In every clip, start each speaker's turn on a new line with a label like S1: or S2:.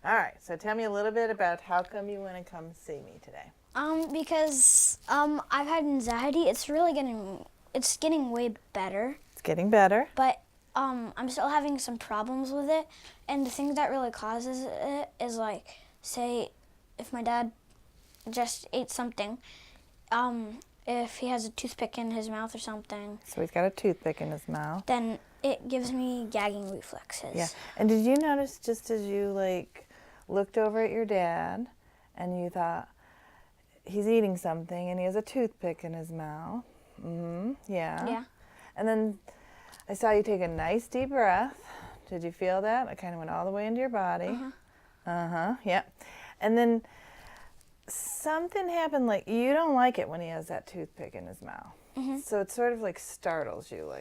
S1: All right, so tell me a little bit about how come you want to come see me today.
S2: Because I've had anxiety. It's getting way better,
S1: It's getting better.
S2: but I'm still having some problems with it. And the thing that really causes it is, like, say, if my dad just ate something, if he has a toothpick in his mouth or something,
S1: So he's got a toothpick in his mouth.
S2: then it gives me gagging reflexes.
S1: Yeah. And did you notice just as you looked over at your dad and you thought he's eating something and he has a toothpick in his mouth? Mm-hmm. Yeah.
S2: Yeah.
S1: And then I saw you take a nice deep breath. Did you feel that? It kind of went all the way into your body. Uh-huh. Yeah. And then something happened, like you don't like it when he has that toothpick in his mouth.
S2: Mm-hmm.
S1: So it sort of like startles you,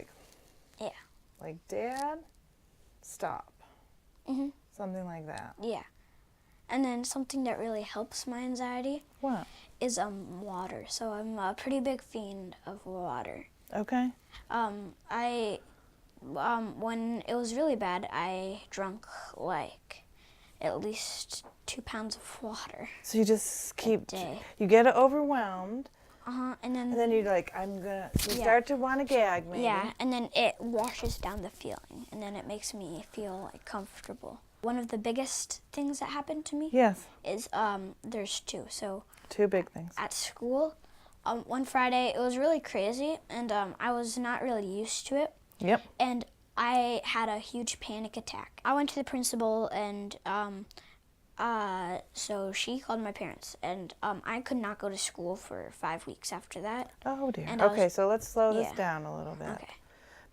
S2: Yeah.
S1: like, Dad, stop.
S2: Mm-hmm.
S1: Something like that.
S2: Yeah. And then something that really helps my anxiety
S1: What?
S2: is water. So I'm a pretty big fiend of water.
S1: Okay.
S2: When it was really bad, I drank like at least 2 pounds of water.
S1: So you just keep,
S2: day.
S1: you get overwhelmed,
S2: And
S1: and then you're like, you start to want to gag maybe.
S2: Yeah, and then it washes down the feeling, and then it makes me feel like comfortable. One of the biggest things that happened to me
S1: Yes.
S2: is there's two. So
S1: 2 big things.
S2: at school, one Friday it was really crazy, and I was not really used to it.
S1: Yep.
S2: And I had a huge panic attack. I went to the principal, and so she called my parents, and I could not go to school for 5 weeks after that.
S1: Oh dear.
S2: And
S1: Okay, so let's slow this
S2: Yeah.
S1: down a little bit.
S2: Okay.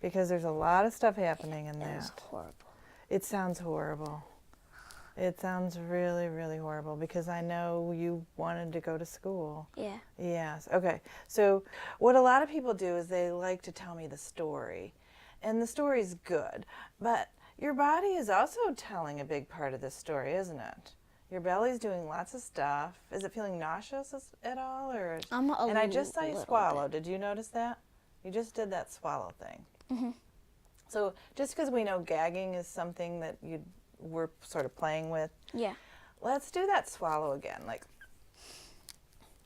S1: Because there's a lot of stuff happening in
S2: It was
S1: that.
S2: horrible.
S1: It sounds horrible. It sounds really, really horrible because I know you wanted to go to school.
S2: Yeah.
S1: Yes. Okay. So what a lot of people do is they like to tell me the story. And the story's good. But your body is also telling a big part of this story, isn't it? Your belly's doing lots of stuff. Is it feeling nauseous at all? And I just saw you
S2: little
S1: swallow. Did you notice that? You just did that swallow thing.
S2: Mm-hmm.
S1: So just because we know gagging is something that you were sort of playing with,
S2: Yeah.
S1: let's do that swallow again.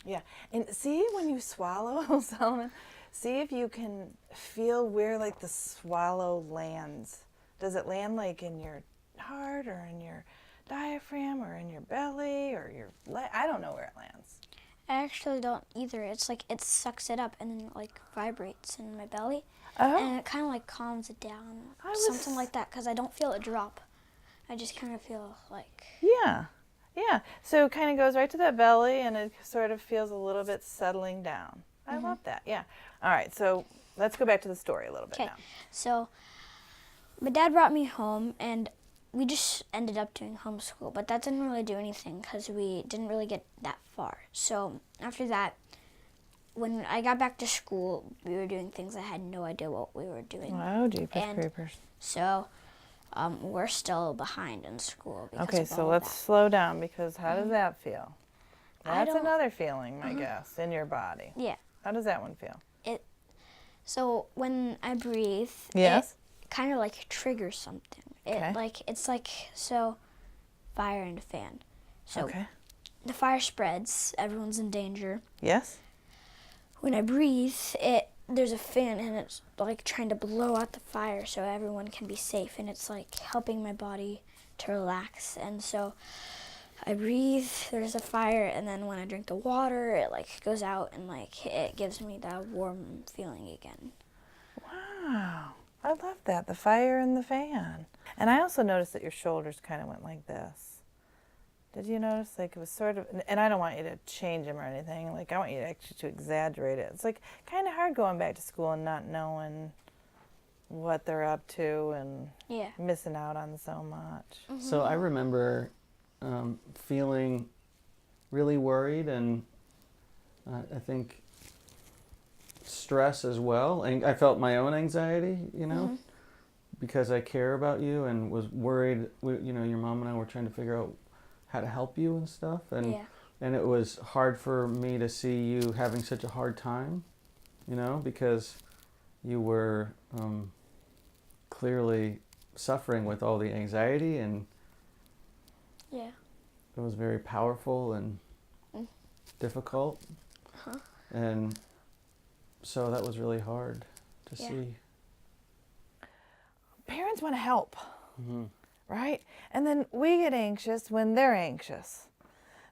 S1: Yeah. And see when you swallow, Solomon, see if you can feel where the swallow lands. Does it land in your heart or in your diaphragm or in your belly or your leg? I don't know where it lands.
S2: I actually don't either. It's like it sucks it up and then it vibrates in my belly.
S1: Oh.
S2: And it kind of calms it down. Something like that, because I don't feel it drop. I just kind of feel like...
S1: Yeah. Yeah. So it kind of goes right to that belly and it sort of feels a little bit settling down. I love that. Yeah. All right. So let's go back to the story a little bit now.
S2: So my dad brought me home and we just ended up doing homeschool, but that didn't really do anything because we didn't really get that far. So after that, when I got back to school, we were doing things I had no idea what we were doing.
S1: Oh, jeepers
S2: And
S1: creepers.
S2: So we're still behind in school.
S1: Okay, so let's slow down because how does that feel?
S2: I
S1: That's
S2: don't-
S1: another feeling, I guess, in your body.
S2: Yeah.
S1: How does that one feel?
S2: So when I breathe,
S1: Yes?
S2: it kind of triggers something.
S1: Okay.
S2: It's fire and a fan. So
S1: Okay.
S2: the fire spreads, everyone's in danger.
S1: Yes?
S2: When I breathe, there's a fan and it's trying to blow out the fire so everyone can be safe, and it's helping my body to relax. And so I breathe, there's a fire, and then when I drink the water, it goes out and it gives me that warm feeling again.
S1: Wow. I love that, the fire and the fan. And I also noticed that your shoulders kind of went like this. Did you notice? It was sort of, and I don't want you to change them or anything. I want you to actually to exaggerate it. It's kind of hard going back to school and not knowing what they're up to and missing out on so much.
S2: Mm-hmm.
S3: So I remember feeling really worried and I think stress as well. And I felt my own anxiety, because I care about you and was worried. Your mom and I were trying to figure out how to help you and stuff. And it was hard for me to see you having such a hard time, because you were clearly suffering with all the anxiety and
S2: Yeah.
S3: It was very powerful and difficult.
S2: Uh-huh.
S3: And so that was really hard to
S2: Yeah.
S3: see.
S1: Parents want to help,
S3: Hmm.
S1: right? And then we get anxious when they're anxious.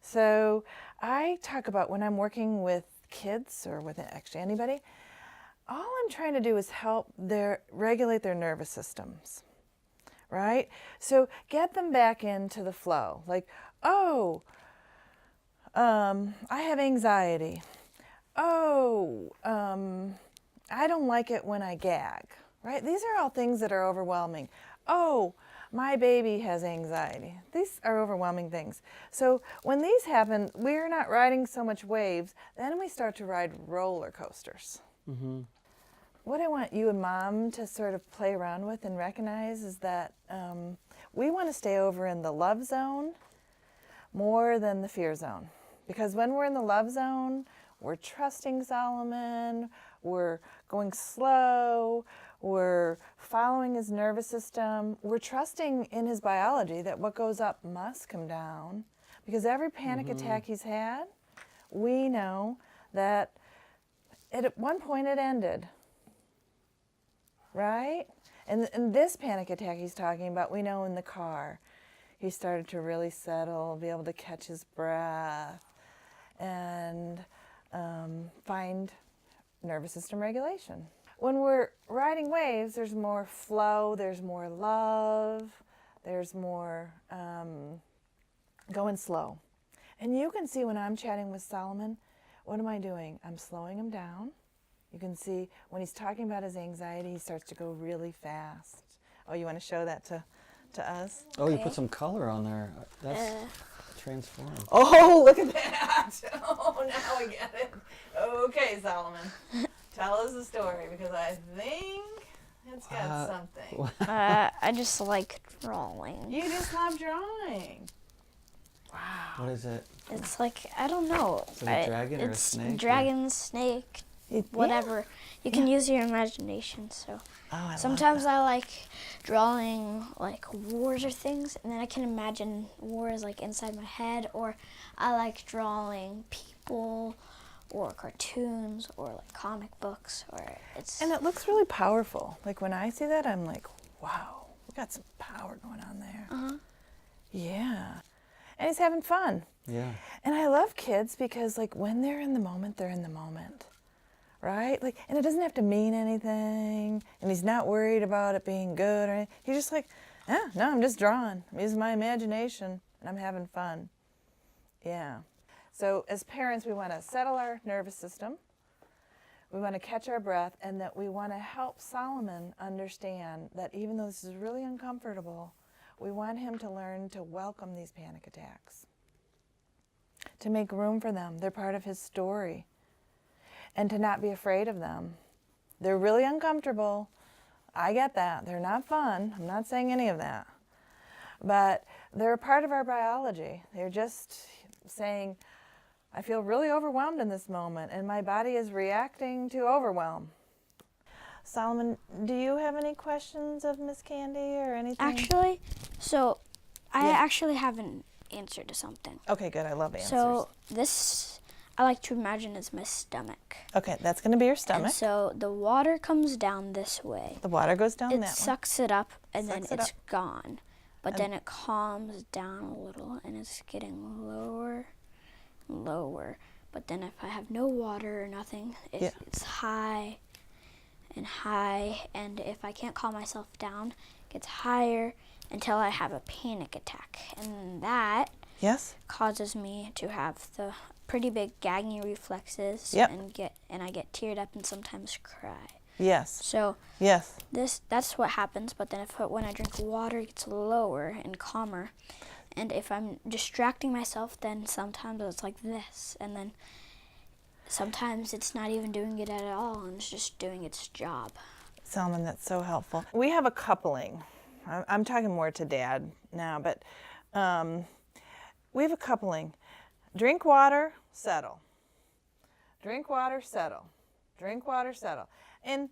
S1: So I talk about when I'm working with kids or with actually anybody, all I'm trying to do is help regulate their nervous systems, right? So get them back into the flow. Like, oh, I have anxiety. Oh, I don't like it when I gag, right? These are all things that are overwhelming. Oh, my baby has anxiety. These are overwhelming things. So when these happen, we're not riding so much waves, then we start to ride roller coasters.
S3: Hmm.
S1: What I want you and Mom to sort of play around with and recognize is that we want to stay over in the love zone more than the fear zone. Because when we're in the love zone, we're trusting Solomon, we're going slow, we're following his nervous system, we're trusting in his biology that what goes up must come down. Because every panic attack he's had, we know that at one point it ended, right? And this panic attack he's talking about, we know in the car, he started to really settle, be able to catch his breath, and find nervous system regulation. When we're riding waves, there's more flow, there's more love, there's more going slow. And you can see when I'm chatting with Solomon, what am I doing? I'm slowing him down. You can see when he's talking about his anxiety, he starts to go really fast. Oh, you want to show that to us?
S3: Oh, you
S2: Okay.
S3: put some color on there. That's transformed.
S1: Oh, look at that. Oh, now I get it. Okay, Solomon. Tell us the story because I think it's got something.
S2: I just like drawing.
S1: You just love drawing. Wow.
S3: What is it?
S2: It's like, I don't know.
S3: Is it a dragon or a
S2: it's
S3: snake or-
S2: dragon, snake, whatever. You can use your imagination. So
S1: Oh,
S2: sometimes I like drawing like wars or things, and then I can imagine wars like inside my head, or I like drawing people or cartoons or like comic books, or it's
S1: And it looks really powerful. Like when I see that, I'm like, wow, we got some power going on there.
S2: Uh-huh.
S1: Yeah. And he's having fun.
S3: Yeah.
S1: And I love kids because like when they're in the moment, they're in the moment. Right? Like, and it doesn't have to mean anything. And he's not worried about it being good or anything. He's just like, no, I'm just drawing. I'm using my imagination and I'm having fun. Yeah. So as parents, we want to settle our nervous system. We want to catch our breath, and that we want to help Solomon understand that even though this is really uncomfortable, we want him to learn to welcome these panic attacks, to make room for them. They're part of his story. And to not be afraid of them. They're really uncomfortable. I get that. They're not fun. I'm not saying any of that. But they're a part of our biology. They're just saying, I feel really overwhelmed in this moment, and my body is reacting to overwhelm. Solomon, do you have any questions of Miss Candy or anything?
S2: actually. So I
S1: Yeah.
S2: actually have an answer to something.
S1: Okay, good. I love answers.
S2: So this I like to imagine as my stomach.
S1: Okay, that's going to be your stomach.
S2: And so the water comes down this way.
S1: The water goes down
S2: It
S1: that way.
S2: sucks it up, and
S1: Sucks
S2: then
S1: it
S2: it's
S1: up.
S2: gone. But
S1: And-
S2: then it calms down a little, and it's getting lower and lower. But then if I have no water or nothing, it's high and high. And if I can't calm myself down, it gets higher until I have a panic attack. And that
S1: Yes?
S2: causes me to have the pretty big gagging reflexes,
S1: Yep.
S2: and I get teared up and sometimes cry.
S1: Yes.
S2: So
S1: Yes.
S2: that's what happens. But then when I drink water, it gets lower and calmer. And if I'm distracting myself, then sometimes it's like this, and then sometimes it's not even doing it at all, and it's just doing its job.
S1: Solomon, that's so helpful. We have a coupling. I'm talking more to Dad now, but we have a coupling. Drink water, settle. Drink water, settle. Drink water, settle. And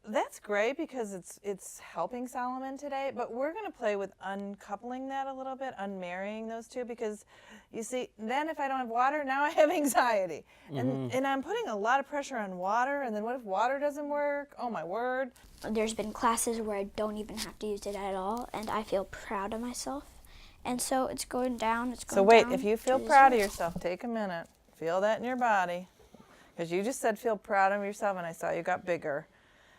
S1: that's great because it's helping Solomon today, but we're going to play with uncoupling that a little bit, unmarrying those two, because you see, then if I don't have water, now I have anxiety. And I'm putting a lot of pressure on water, and then what if water doesn't work? Oh my word.
S2: There's been classes where I don't even have to use it at all, and I feel proud of myself. And so it's going down, it's going
S1: So wait,
S2: down
S1: if you feel
S2: to
S1: proud of
S2: zero.
S1: yourself, take a minute. Feel that in your body. Because you just said feel proud of yourself, and I saw you got bigger.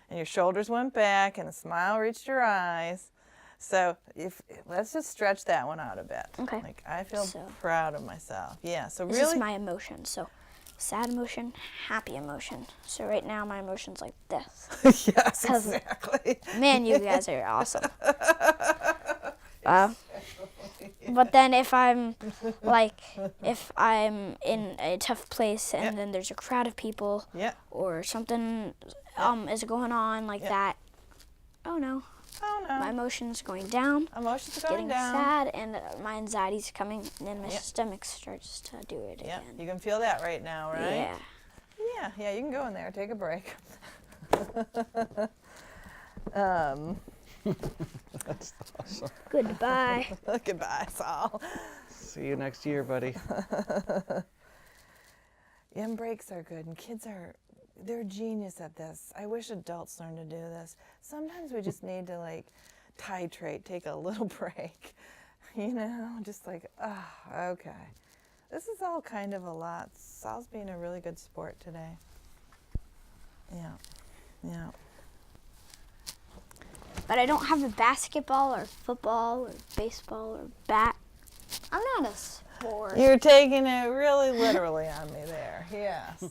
S1: And your shoulders went back, and a smile reached your eyes. So let's just stretch that one out a bit.
S2: Okay.
S1: Like, I feel
S2: So-
S1: proud of myself. Yeah, so
S2: This
S1: really.
S2: is my emotion. So sad emotion, happy emotion. So right now my emotion's like this.
S1: Yes,
S2: 'Cause-
S1: exactly.
S2: Man, you guys are awesome. But then if I'm in a tough place and
S1: Yeah.
S2: then there's a crowd of people
S1: Yeah.
S2: or something is going on like
S1: Yeah.
S2: that, oh no,
S1: Oh, no.
S2: my emotion's going down,
S1: Emotions are going
S2: getting
S1: down.
S2: sad, and my anxiety's coming, and then my
S1: Yeah.
S2: stomach starts to do it
S1: Yeah,
S2: again.
S1: you can feel that right now, right?
S2: Yeah.
S1: Yeah, you can go in there. Take a break.
S3: That's awesome.
S2: Goodbye.
S1: Goodbye, Saul.
S3: See you next year, buddy.
S1: Breaks are good, and they're genius at this. I wish adults learned to do this. Sometimes we just need to titrate, take a little break. Just okay. This is all kind of a lot. Saul's being a really good sport today. Yeah.
S2: But I don't have a basketball or football or baseball or bat. I'm not a sport.
S1: You're taking it really literally on me there. Yes.